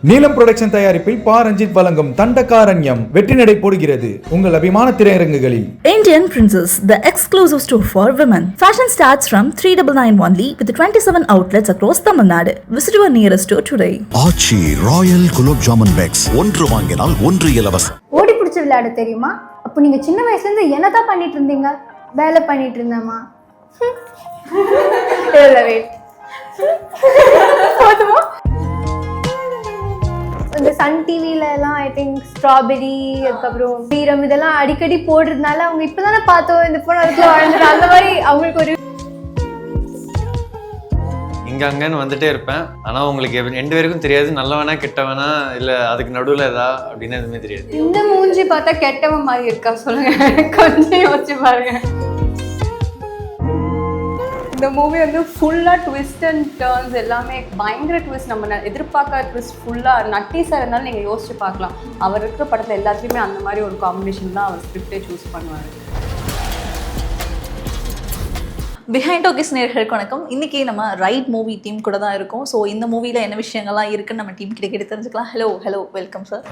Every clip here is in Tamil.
நீலம் புரொடக்ஷன் தயாரிப்பில் பா ரஞ்சித் வழங்கும் தண்டகாரண்யம் வெற்றி நடை போடுகிறது உங்கள் அபிமான திரையரங்குகளில். Indian Princess, the exclusive store for women. Fashion starts from 399 only with 27 outlets across Tamil Nadu. Visit your nearest store today. Aachi royal gulab jamun packs ஒன்று வாங்கினால் ஒன்று இலவசம். ஓடி பிடிச்சி விளையாட தெரியுமா? அப்போ நீங்க சின்ன வயசுல இருந்து என்னதான் பண்ணிட்டு இருந்தீங்க? வேலை பண்ணிட்டு இருந்தேமா. போதுமா? இந்த சன் டிவில எல்லாம் ஐ திங்க் ஸ்ட்ராபெரி அதுக்கப்புறம் வீரம் இதெல்லாம் அடிக்கடி போடுறதுனால அவங்க இப்பதானே பார்த்தோம் இந்த பொண்ணு அதுக்குள்ள வாழ்ந்துட்டு அந்த மாதிரி அவங்களுக்கு ஒரு இங்க அங்கன்னு வந்துட்டே இருப்பேன். ஆனா உங்களுக்கு ரெண்டு பேருக்கும் தெரியாது நல்லவனா கெட்டவனா இல்ல அதுக்கு நடுவுல ஏதா அப்படின்னு எதுவுமே தெரியாது. இந்த மூஞ்சி பார்த்தா கெட்டவன் மாதிரி இருக்கா சொல்லுங்க, கொஞ்சம் யோசிச்சு பாருங்க. இந்த மூவி வந்து ஃபுல்லாக ட்விஸ்ட் அண்ட் டர்ன்ஸ் எல்லாமே பயங்கர ட்விஸ்ட், நம்ம எதிர்பார்க்காத ட்விஸ்ட் ஃபுல்லாக. நட்டி சார் இருந்தாலும் நீங்கள் யோசிச்சு பார்க்கலாம், அவர் இருக்கிற படத்தில் எல்லாத்துலேயுமே அந்த மாதிரி ஒரு காம்பினேஷன் தான் அவர் ஸ்கிரிப்டே சூஸ் பண்ணுவார். பிஹைண்ட் டாக்கிஸ் நேயர்களுக்கு வணக்கம். இன்னைக்கு நம்ம ரைட் மூவி டீம் கூட தான் இருக்கோம். ஸோ இந்த மூவியில் என்ன விஷயங்கள்லாம் இருக்குன்னு நம்ம டீம் கிட்ட தெரிஞ்சுக்கலாம். Hello welcome sir.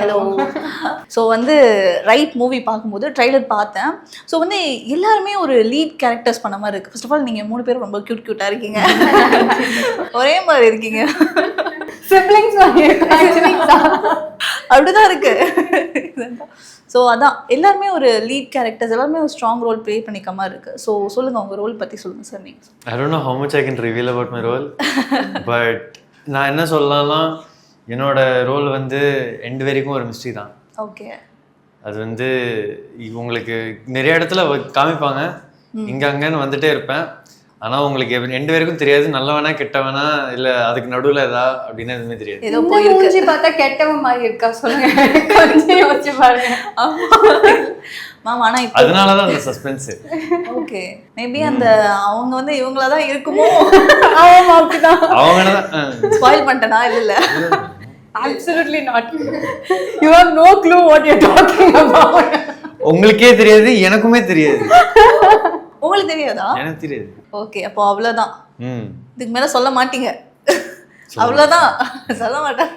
Hello. So வந்து ரைட் மூவி பார்க்கும்போது ட்ரைலர் பார்த்தேன். ஸோ வந்து எல்லாருமே ஒரு லீட் கேரக்டர்ஸ் பண்ண மாதிரி இருக்குது. ஃபர்ஸ்ட் ஆஃப் ஆல் நீங்கள் 3 பேரும் ரொம்ப க்யூட்டாக இருக்கீங்க, ஒரே மாதிரி இருக்கீங்க, அப்படிதான் இருக்கு. ஸோ அதான் எல்லாருமே ஒரு லீட் கேரக்டர்ஸ், எல்லாருமே ஒரு ஸ்ட்ராங் ரோல் ப்ளே பண்ணிக்க மாதிரி இருக்கு. ஸோ சொல்லுங்க, உங்க ரோல் பத்தி சொல்லுங்க சார். நீங்க I don't know how much I can reveal about my role, but நான் என்ன சொல்லலாம், என்னோட ரோல் வந்து எண்டு வரைக்கும் ஒரு மிஸ்ட்ரி தான். ஓகே. அது வந்து உங்களுக்கு நிறைய இடத்துல காமிப்பாங்க, இங்க அங்கன்னு வந்துட்டே இருப்பேன். ஆனா உங்களுக்கு ரெண்டு பேருக்கும் தெரியாது நல்லவனா கெட்டவனா இல்ல அதுக்கு நடுவுல ஏதா அப்படின்னு எதுவுமே தெரியாது. இந்த மூஞ்சி பார்த்தா கெட்டவன் மாதிரி இருக்கா சொல்லுங்க, கொஞ்சம் யோசிச்சு பாருங்க. ஆனா அதனாலதான் அந்த சஸ்பென்ஸ். ஓகே, மேபி அந்த அவங்க வந்து இவங்களா தான் இருக்குமோ. அவங்க ஸ்பாயில் பண்ணிட்டேனா? இல்ல Absolutely not. You have no clue what you're talking about. உங்களுக்கே தெரியாது, எனக்குமே தெரியாது. உங்களுக்கு தெரியாதா? எனக்கு தெரியாது. ஓகே, அப்போ அவ்வளவுதான். இதுக்கு மேல சொல்ல மாட்டீங்க, அவ்வளவுதான். சொல்ல மாட்டேன்.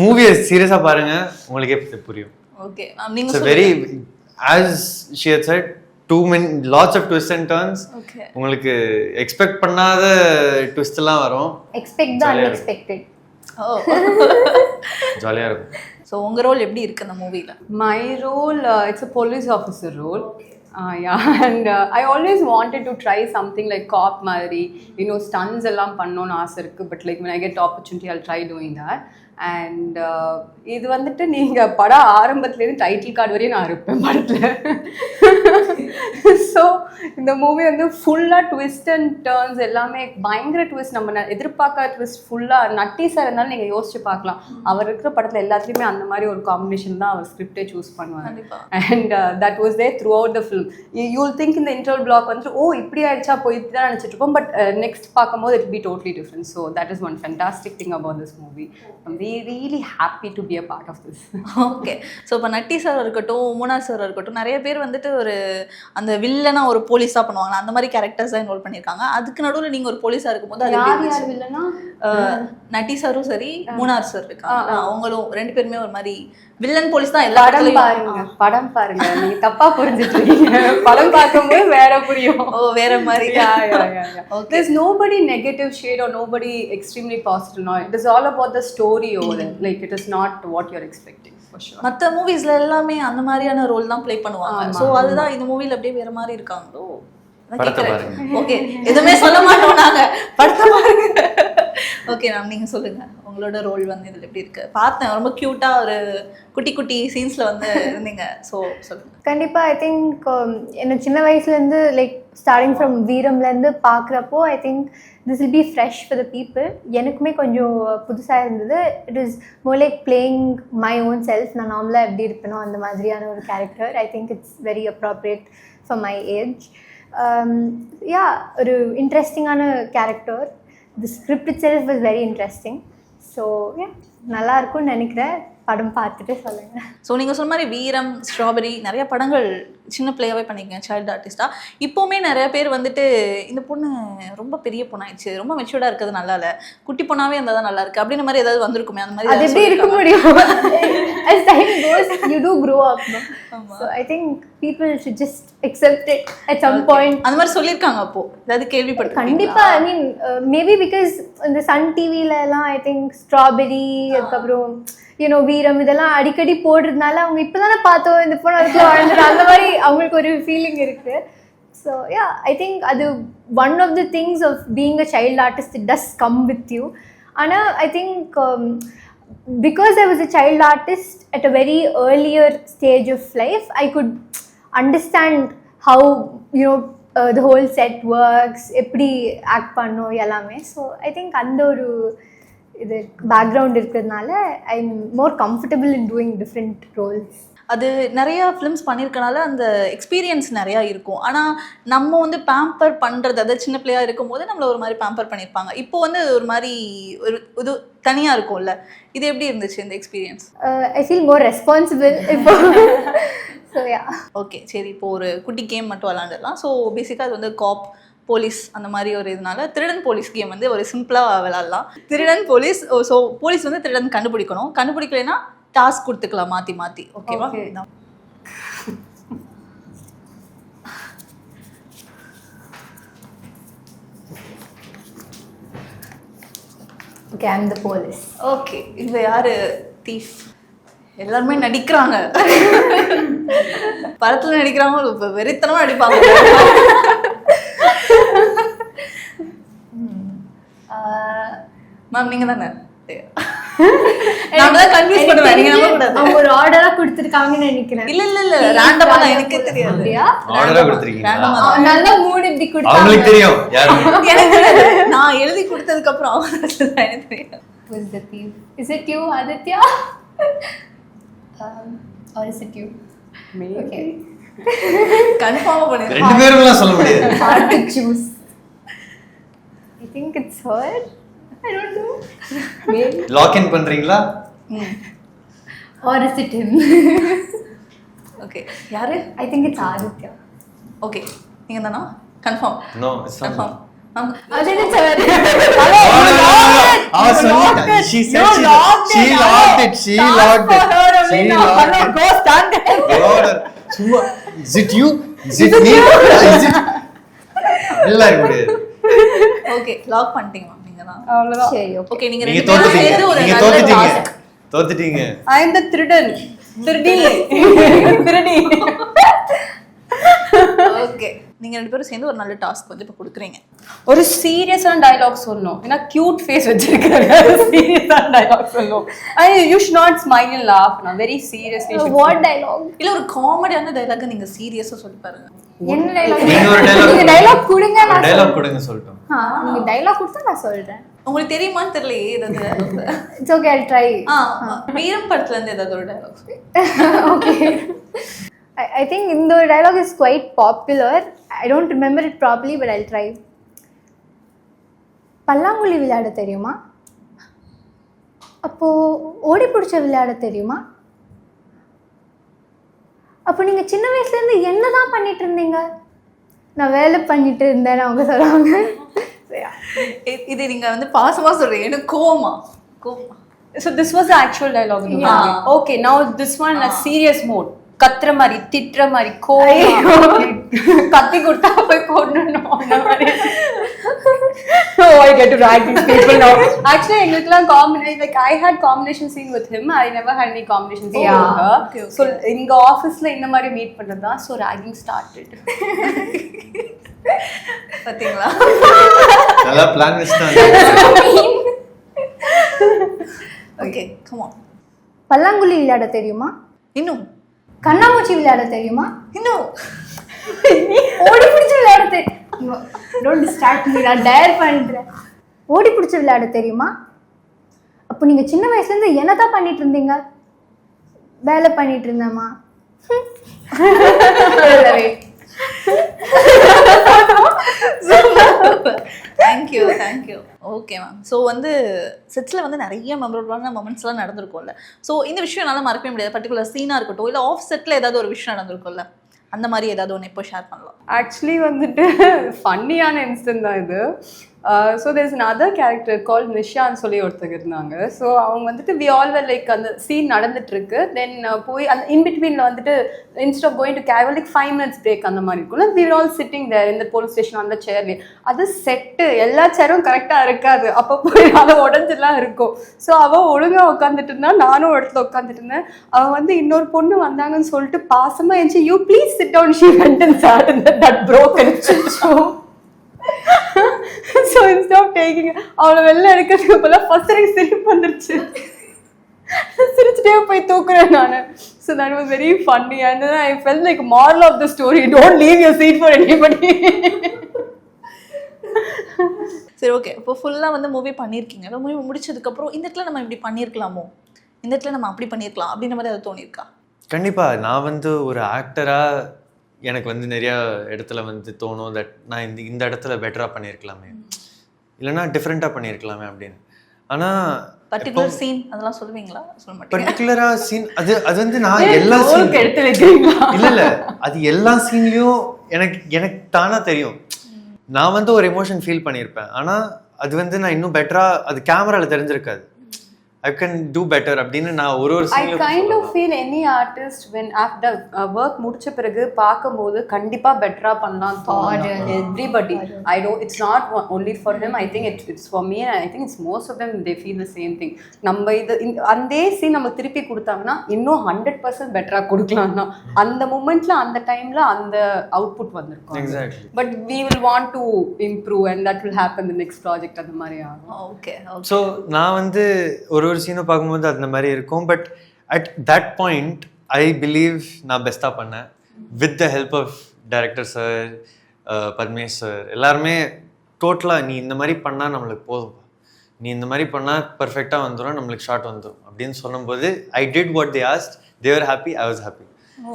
மூவியை சீரியஸா பாருங்க, உங்களுக்கே புரியும். ஓகே நீங்க very as she had said, lots of twists and turns. Okay. உங்களுக்கு எக்ஸ்பெக்ட் பண்ணாத ட்விஸ்ட் எல்லாம் வரும். எக்ஸ்பெக்ட் தி அன்எக்ஸ்பெக்டட். ஓ, ஜாலியா இருக்கும். சோ உங்க ரோல் எப்படி இருக்கு இந்த மூவில? My role, it's a police officer role. Yeah, and I always wanted to try something like cop மாதிரி, you know, stunts எல்லாம் பண்ணணும்னு ஆசை இருக்குது. But like when I get opportunity, I'll try doing that. And இது வந்துட்டு நீங்கள் படம் ஆரம்பத்துலேருந்து டைட்டில் கார்டு வரையும் நான் இருப்பேன் படத்தில். ஸோ இந்த மூவி வந்து ஃபுல்லாக ட்விஸ்ட் அண்ட் டர்ன்ஸ் எல்லாமே பயங்கர ட்விஸ்ட், நம்ம எதிர்பார்க்காத ட்விஸ்ட் ஃபுல்லாக. நட்டி சார் இருந்தாலும் நீங்கள் யோசிச்சு பார்க்கலாம், அவர் இருக்கிற படத்தில் எல்லாத்துலேயுமே அந்த மாதிரி ஒரு காம்பினேஷன் தான் அவர் ஸ்கிரிப்டே சூஸ் பண்ணுவார். And that was there throughout the film. You will think இந்த இன்டர்வல் பிளாக் வந்துட்டு ஓ இப்படி ஆயிடுச்சா போயிட்டு தான் நினச்சிட்டு இருப்போம். பட் நெக்ஸ்ட் பார்க்கும்போது it be totally different. So that is one fantastic thing about this movie. I'm really happy to be a part of this. Okay. So இப்போ நட்டி சார் இருக்கட்டும், மூனார் சார் இருக்கட்டும், நிறைய பேர் வந்துட்டு ஒரு அந்த வில்லனா ஒரு போலீஸாக பண்ணுவாங்க, அந்த மாதிரி கேரக்டர்ஸ் தான் இன்வால்வ் பண்ணியிருக்காங்க. அதுக்கு நடுவில் நீங்கள் ஒரு போலீஸாக இருக்கும்போது அது யார் வில்லனா? நட்டி சாரும் சரி, மூனார் சார் இருக்காங்க, அவங்களும் 2 பேருமே ஒரு மாதிரி வில்லன் போலீஸ் தான். படம் பாருங்க, நீங்க தப்பா புரிஞ்சுட்டு இருக்கீங்க. படம் பார்க்கும்போது வேற புரியும். ஓ, வேற மாதிரி. There's nobody negative shade or nobody extremely positive. No, it is all about the story over there. Like it is not what you're expecting for sure. மற்ற மூவிஸ்ல எல்லாமே அந்த மாதிரியான ரோல் தான் ப்ளே பண்ணுவாங்க. ஸோ அதுதான் இந்த மூவில அப்படியே வேற மாதிரி இருக்காங்களோ. ஓகே, எதுவுமே சொல்ல மாட்டோம் நாங்க, படத்தை பாருங்க. ஓகே மேம், நீங்க சொல்லுங்க உங்களோட ரோல் வந்து இதுல எப்படி இருக்கு? பார்த்தேன், ரொம்ப கியூட்டா ஒரு குட்டி சீன்ஸ்ல வந்து இருந்தீங்க. ஸோ சொல்லுங்க. கண்டிப்பாக ஐ திங்க் எனக்கு சின்ன வயசுலேருந்து லைக் ஸ்டார்டிங் ஃப்ரம் வீரம்லேருந்து பார்க்குறப்போ I think this will B fresh for the people. எனக்குமே கொஞ்சம் புதுசாக இருந்தது. It is more like playing my own self. நான் நார்மலாக எப்படி இருப்பேனோ அந்த மாதிரியான ஒரு character. I think it's very appropriate for my age. ஒரு இன்ட்ரெஸ்டிங்கான character. The script itself was very interesting. So yeah, நல்லா இருக்கும்னு நினைக்கிறேன். படம் பார்த்துட்டு சொல்லுங்க. ஸோ நீங்கள் சொன்ன மாதிரி வீரம், ஸ்ட்ராபெரி நிறைய படங்கள் சின்ன பிள்ளையாவே பண்ணிக்கங்க சைல்டு ஆர்டிஸ்டாக. இப்போவுமே நிறைய பேர் வந்துட்டு இந்த பொண்ணு ரொம்ப பெரிய பொண்ணாயிடுச்சு, ரொம்ப மெச்சூர்டாக இருக்கிறது நல்லா இல்லை, குட்டி பொண்ணாவே இருந்தால் தான் நல்லா இருக்கு அப்படின்ற மாதிரி ஏதாவது வந்திருக்குமே? அந்த மாதிரி அது எப்படி இருக்க முடியும்? As time goes, you do grow up, no? So I think people should just accept it at some point. அந்த மாதிரி சொல்லியிருக்காங்க. அப்போ ஏதாவது கேள்விப்பட்டு? கண்டிப்பா. I mean, maybe because இந்த சன் டிவில எல்லாம் I think ஸ்ட்ராபெரி, அதுக்கப்புறம் வீரம் இதெல்லாம் அடிக்கடி போடுறதுனால அவங்க இப்பதானே பார்த்தோம் இந்த பொண்ணு அதுக்குள்ள வாழ்ந்துட்டு அந்த மாதிரி அவங்களுக்கு ஒரு ஃபீலிங் இருக்கு. ஸோ யா, ஐ திங்க் அது one of the things of being a child artist, it does come with you. ஆனால் I think because I was a child artist at a very earlier stage of life, I could understand how the whole set works, எப்படி ஆக்ட் பண்ணோம் எல்லாமே. ஸோ ஐ திங்க் அந்த ஒரு இது பேக்ரவுண்ட் இருக்கிறதுனால I am more comfortable in doing different roles. அது நிறையா ஃபிலிம்ஸ் பண்ணியிருக்கனால அந்த எக்ஸ்பீரியன்ஸ் நிறையா இருக்கும். ஆனால் நம்ம வந்து பேம்பர் பண்ணுறது, அதாவது சின்ன பிள்ளையாக இருக்கும் போது நம்மளை ஒரு மாதிரி பேம்பர் பண்ணியிருப்பாங்க. இப்போ வந்து ஒரு மாதிரி ஒரு இது தனியாக இருக்கும்ல, இது எப்படி இருந்துச்சு இந்த experience? I feel more responsible இப்போ. ஸோ யா, ஓகே சரி. இப்போ ஒரு குட்டி கேம் மட்டும் விளாண்டுடலாம். ஸோ பேசிக்காக அது வந்து காப் போலீஸ் அந்த மாதிரி ஒரு இதனால திருடன் போலீஸ் கேம் வந்து ஒரு சிம்பிளாக விளாட்லாம். திருடன் போலீஸ். ஸோ போலீஸ் வந்து திருடன் கண்டுபிடிக்கணும். கண்டுபிடிக்கலைன்னா டாஸ்க் கொடுத்துக்கலாம் மாற்றி மாற்றி. ஓகேவா? Okay, I am the police. Okay, இப்போ யாரு தீஃப்? எல்லாருமே நடிக்கிறாங்க. படத்தில் நடிக்கிறாங்க, இப்போ வெறித்தனமாக நடிப்பாங்க. மேம் நீங்கள் தானே? அவங்க ஒரு ஆர்டரா கொடுத்துருக்காங்கன்னு நினைக்கிறேன். இல்ல ரேண்டமா தான், எனக்கே தெரியாது. ஆர்டரா கொடுத்திருக்கீங்க? நல்ல மூணு இப்படி கொடுத்தாங்க. அவங்களுக்கு தெரியும் யாரு. நான் எழுதி கொடுத்ததுக்கு அப்புறம் எனக்கு தெரியும். Who is the thief? Is it you, Aditya? Or is it you? Me. Okay. கன்ஃபார்மா பண்ணுங்க. ரெண்டு பேரும்லாம் சொல்ல முடியாது. Hard to choose. I think it's her. I don't know. Maybe. Log in பண்றீங்களா? Or is it him? Okay, யாரு? I think it's Aditya. Okay, நீங்க தானா? Confirm? No, it's not. Confirm. Aditya sir. She said she locked it. She locked it. Go stand. Is it you? Is it me? Is it? இல்ல குடு. ஓகே, லாக் பண்ணிட்டீங்க மேம். நீங்க தான். அவ்வளவுதான். சரி, okay. ஓகே, நீங்க நீங்க ரெண்டு பேரும் சேர்ந்து ஒரு நல்ல தோத்துட்டீங்க. task. தோத்துட்டீங்க. I am the திருடன். திருடி. ஓகே, நீங்க ரெண்டு பேரும் சேர்ந்து ஒரு நல்ல டாஸ்க் வந்து இப்ப கொடுக்குறீங்க. ஒரு சீரியஸான டயலாக் சொல்லணும். ஏன்னா கியூட் ஃபேஸ் வச்சிருக்காரு. சீரியஸான டயலாக் சொல்லணும். You should not smile and laugh. நான் very seriously. What dialogue? இல்ல ஒரு காமெடியான டயலாக் நீங்க சீரியஸா சொல்லி பாருங்க. என்ன dialogue? நீங்க ஒரு dialogue. நீங்க dialogue கொடுங்க, நான் டயலாக் கொடுங்க சொல்றேன். நீங்க dialogue கொடுத்தா நான் சொல்றேன். உங்களுக்கு தெரியுமான்னு தெரியலையே ஏதாவது. It's okay, I'll try. வீரம் படத்துல இருந்து ஏதாவது ஒரு டயலாக். Okay. I think இந்த dialogue is quite popular. I don't remember it properly, but I'll try. பல்லாங்குழி விளையாட தெரியுமா? அப்போ ஓடி பிடிச்ச விளையாட தெரியுமா? அப்போ நீங்க சின்ன வயசுல இருந்து என்னதான் பண்ணிட்டு இருந்தீங்க? நான் வேலை பண்ணிட்டு இருந்தேன் அவங்க சொல்றாங்க. இது நீங்க வந்து பாசமா சொல்றீங்க, எனக்கு கோவமா? So this was the actual dialogue. Okay, now this one in a serious mode. கத்துற மாதிரி, திட்டுற மாதிரி, கத்தி கொடுத்தா போய் கொண்டணும் அந்த மாதிரி. So I get to drag these people now. Actually, எங்களுக்குலாம் combination, like I had combination scene with him. I never had any combination scene with her. Okay. So எங்க ஆபீஸ்ல இந்த மாதிரி மீட் பண்றதா. So ragging started. பாத்தீங்களா? நல்லா பிளான் வெச்சிட்டாங்க. Okay, come on. பல்லாங்குழி விளையாட தெரியுமா? இன்னும். கண்ணாமூச்சி விளையாட தெரியுமா? இன்னும். ஓடி பிடிச்சு விளையாட தெரியுமா? Don't distract me, நான் டயர் பண்றேன். ஓடி பிடிச்சு விளையாட தெரியுமா? அப்போ நீங்க சின்ன வயசுல இருந்து என்னதான் பண்ணிட்டு இருந்தீங்க? வேலை பண்ணிட்டு இருந்தேம்மா. தேங்க்யூ. Okay ma'am. ஸோ வந்து செட்ஸில் வந்து நிறைய மெமரபிளான மொமெண்ட்ஸ்லாம் நடந்திருக்கும்ல. ஸோ இந்த விஷயம் என்னால் மறக்கவே முடியாது. பர்டிகுலர் சீனாக இருக்கட்டும், இல்லை ஆஃப் செட்டில் ஏதாவது ஒரு விஷயம் நடந்திருக்கும்ல, அந்த மாதிரி ஏதாவது ஒன்று இப்போ ஷேர் பண்ணலாம். ஆக்சுவலி வந்துட்டு ஃபன்னியான இன்ஸ்டன்ட் தான் இது. So there is another character call நிஷான்னு சொல்லி ஒருத்தர் இருந்தாங்க. ஸோ அவங்க வந்துட்டு வி ஆல் வர் லைக் அந்த சீன் நடந்துட்டு இருக்கு. தென் போய் அந்த இன்பிட்வீனில் வந்துட்டு instead going to care like 5 minutes break அந்த மாதிரி இருக்கும்ல. வி ஆல் சிட்டிங் தேர் இந்த போலீஸ் ஸ்டேஷன் அந்த சேர்லேயே. அது செட்டு எல்லா சேரும் கரெக்டாக இருக்காது. அப்போ போய் அதை உடஞ்செல்லாம் இருக்கும். ஸோ அவள் ஒழுங்காக உட்காந்துட்டு இருந்தா, நானும் ஒரு இடத்துல உட்காந்துட்டு இருந்தேன். அவள் வந்து இன்னொரு பொண்ணு வந்தாங்கன்னு சொல்லிட்டு பாசமாக இருந்துச்சு, you please sit down, she went and sat in that broken show. So instead of taking அவளை வெளில எடுக்கிறதுக்கு போல ஃபர்ஸ்ட் எனக்கு சிரிப்பு வந்துருச்சு. சிரிச்சுட்டே போய் தூக்குறேன் நான். So that was very funny. And I felt like moral of the story, don't leave your seat for anybody. சரி, ஓகே. இப்போ ஃபுல்லாக வந்து மூவி பண்ணியிருக்கீங்க. மூவி முடிச்சதுக்கப்புறம் இந்த இடத்துல நம்ம இப்படி பண்ணியிருக்கலாமோ, இந்த இடத்துல நம்ம அப்படி பண்ணியிருக்கலாம் அப்படின்ற மாதிரி அது தோணியிருக்கா? கண்டிப்பாக. நான் வந்து ஒரு ஆக்டராக எனக்கு வந்து நிறையா இடத்துல வந்து தோணும் தட் நான் இந்த இடத்துல பெட்டராக பண்ணியிருக்கலாமே, இல்லைனா டிஃப்ரெண்ட்டாக பண்ணியிருக்கலாமே அப்படின்னு. ஆனால் பர்டிகுலர் சீன் அதெல்லாம் சொல்லுவீங்களா? சொல்ல மாட்டேன். பர்டிகுலராக சீன் அது வந்து நான் எல்லா சீன் எடுத்து வைக்கிறீங்களா? இல்லை அது எல்லா சீன்லேயும் எனக்கு தானாக தெரியும். நான் வந்து ஒரு எமோஷன் ஃபீல் பண்ணியிருப்பேன். ஆனால் அது வந்து நான் இன்னும் பெட்டராக அது கேமராவில் தெரிஞ்சிருக்காது. I can do better அப்படின்னு நான் ஒரு I kind of feel any artist when after work முடிச்ச பிறகு பார்க்கும்போது கண்டிப்பா பெட்டரா பண்ணலாம் தோணும். Everybody, I don't, it's not only for him, I think it's for me, and I think it's most of them they feel the same thing. நம்ம இது அந்த சீன் நம்ம திருப்பி கொடுத்தாங்கன்னா இன்னும் 100% பெட்டரா கொடுக்கலாம்னா அந்த மூமெண்ட்ல அந்த டைம்ல அந்த அவுட்புட் வந்திருக்கும். Exactly. But we will want to improve and that will happen the next project அந்த மாதிரி ஆகும். ஓகே. ஸோ நான் வந்து ஒரு சீனை பார்க்கும்போது அந்த மாதிரி இருக்கும். But at that point I believe நான் பெஸ்ட்டாக பண்ணேன் with the help of director sir, Padmesh sir. எல்லாருமே டோட்டலாக நீ இந்த மாதிரி பண்ணால் நம்மளுக்கு போதும், நீ இந்த மாதிரி பண்ணால் பர்ஃபெக்டாக வந்துடும், நம்மளுக்கு ஷார்ட் வந்துடும் அப்படின்னு சொல்லும்போது I did what they asked, they were happy, I was happy.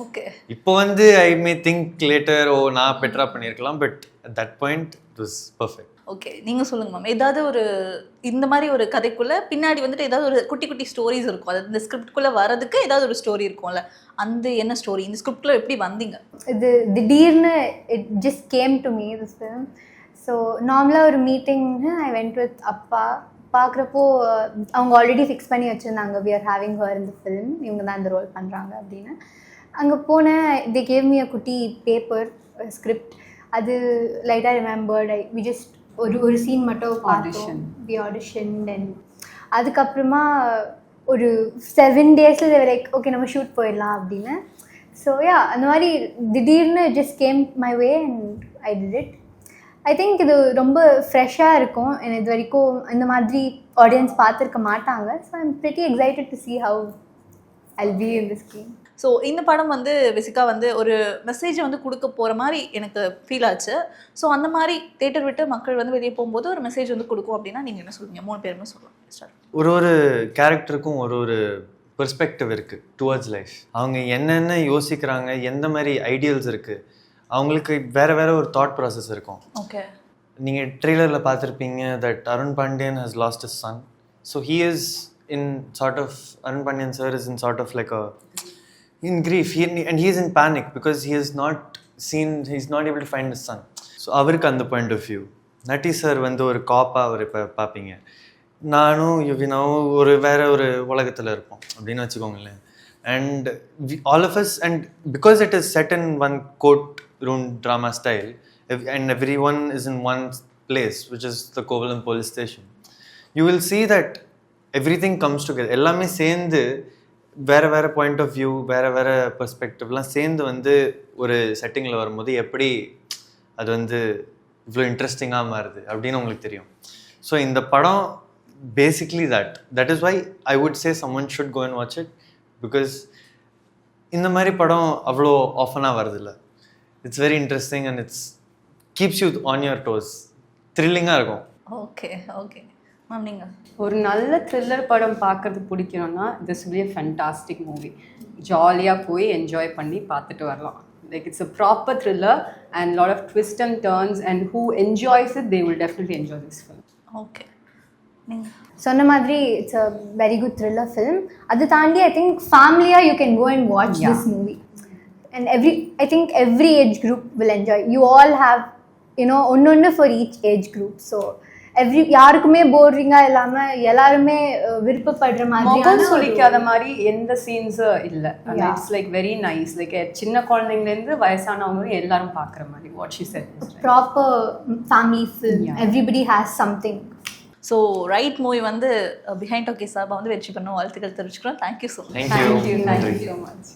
Okay. இப்போ வந்து ஐ மே திங்க் லேட்டர், ஓ நான் பெட்டராக பண்ணியிருக்கலாம், but at that point it was perfect. Okay, நீங்கள் சொல்லுங்கள் மேம். ஏதாவது ஒரு இந்த மாதிரி ஒரு கதைக்குள்ளே பின்னாடி வந்துட்டு ஏதாவது ஒரு குட்டி குட்டி ஸ்டோரிஸ் இருக்கும், அது இந்த ஸ்கிரிப்டுக்குள்ளே வரதுக்கு ஏதாவது ஒரு ஸ்டோரி இருக்கும்ல, அந்த என்ன ஸ்டோரி இந்த ஸ்கிரிப்டில் எப்படி வந்தீங்க? இது திடீர்னு it just came to me this film. So நார்மலாக ஒரு மீட்டிங்னு ஐ வென்ட் வித் அப்பா. பார்க்குறப்போ அவங்க ஆல்ரெடி ஃபிக்ஸ் பண்ணி வச்சுருந்தாங்க, வி ஆர் ஹேவிங் ஹர் இந்த ஃபிலிம், இவங்க தான் இந்த ரோல் பண்ணுறாங்க அப்படின்னு. அங்கே போனேன், தி கேவ் மீ அ குட்டி பேப்பர் ஸ்கிரிப்ட். அது லைட்டாக ரிமெம்பர்ட். வி ஜஸ்ட் ஒரு சீன் மட்டும் பார்த்தோம், வி ஆடிஷன். அண்ட் அதுக்கப்புறமா ஒரு 7 days லைக் ஓகே நம்ம ஷூட் போயிடலாம் அப்படின்னு. ஸோ யா, அந்த மாதிரி திடீர்னு just game my way and I did it. I think இது ரொம்ப ஃப்ரெஷ்ஷாக இருக்கும். இது வரைக்கும் இந்த மாதிரி ஆடியன்ஸ் பார்த்துருக்க மாட்டாங்க. So I am pretty excited to see how I'll be in this game. So இந்த படம் வந்து பேசிக்காக வந்து ஒரு மெசேஜை வந்து கொடுக்க போகிற மாதிரி எனக்கு ஃபீல் ஆச்சு. ஸோ அந்த மாதிரி தேட்டர் விட்டு மக்கள் வந்து வெளியே போகும்போது ஒரு மெசேஜ் வந்து கொடுக்கும் அப்படின்னா நீங்கள் என்ன சொல்லுவீங்க? 3 பேருமே சொல்லலாம். ஒரு கேரக்டருக்கும் ஒரு பெர்ஸ்பெக்டிவ் இருக்குது டுவர்ட்ஸ் லைஃப். அவங்க என்னென்ன யோசிக்கிறாங்க, எந்த மாதிரி ஐடியல்ஸ் இருக்குது, அவங்களுக்கு வேறு ஒரு தாட் ப்ராசஸ் இருக்கும். ஓகே. நீங்கள் ட்ரெய்லரில் பார்த்துருப்பீங்க that Arun Pandian has lost his son. So he is in sort of, Arun Pandiyan sir is in sort of like in grief, and he is in panic because he's not able to find his son. So avarku and the point of view Nati sir வந்து ஒரு காப்பா ஒரு பார்ப்பீங்க, நானும் யுவினாவும் ஒரு வேற ஒரு உலகத்தில் இருப்போம் அப்படின்னு வச்சுக்கோங்களேன். And all of us, and because it is set in one courtroom drama style and everyone is in one place, which is the Kovalam police station, you will see that everything comes together. எல்லாமே சேர்ந்து வேறு பாயிண்ட் ஆஃப் வியூ, வேறு பெர்ஸ்பெக்டிவ்லாம் சேர்ந்து வந்து ஒரு செட்டிங்கில் வரும்போது எப்படி அது வந்து இவ்வளோ இன்ட்ரெஸ்டிங்காக மாறுது அப்படின்னு உங்களுக்கு தெரியும். ஸோ இந்த படம் basically that is why I would say someone should go and watch it, because இந்த மாதிரி படம் அவ்வளோ ஆஃபனாக வருதில்ல. It's very interesting and it's keeps you on your toes, த்ரில்லிங்காக இருக்கும். ஓகே ஓகே மேம், நீங்கள் ஒரு நல்ல த்ரில்லர் படம் பார்க்கறது பிடிக்கணும்னா this will be a fantastic movie. ஜாலியாக போய் என்ஜாய் பண்ணி பார்த்துட்டு வரலாம். Like it's a proper thriller and lot of twists and turns, and who enjoys it, they will definitely enjoy this film. Okay நீங்கள் சொன்ன மாதிரி it's a very good thriller film. அது தாண்டி ஐ திங்க் ஃபேமிலியாக you can go and watch this movie and I think every age group will enjoy. You all have you know ஒன்று for each age group. So யாருக்குமே போரிங்காக இல்லாமல் எல்லாருமே விருப்பப்படுற முகம் மாதிரி சுளிக்காத மாதிரி எந்த சீன்ஸ் இல்லை. It's like very nice. Like சின்ன குழந்தைங்கலேருந்து வயசானவங்க எல்லாரும் பார்க்குற மாதிரி what she said. Proper family film. Everybody has something. So right movie வந்து பிஹைண்ட் ஓகே சார்பாக வந்து வெற்றி பண்ண வாழ்த்துக்கள் தெரிவிச்சுக்கிறோம். Thank you so much. Thank you. Thank you so much.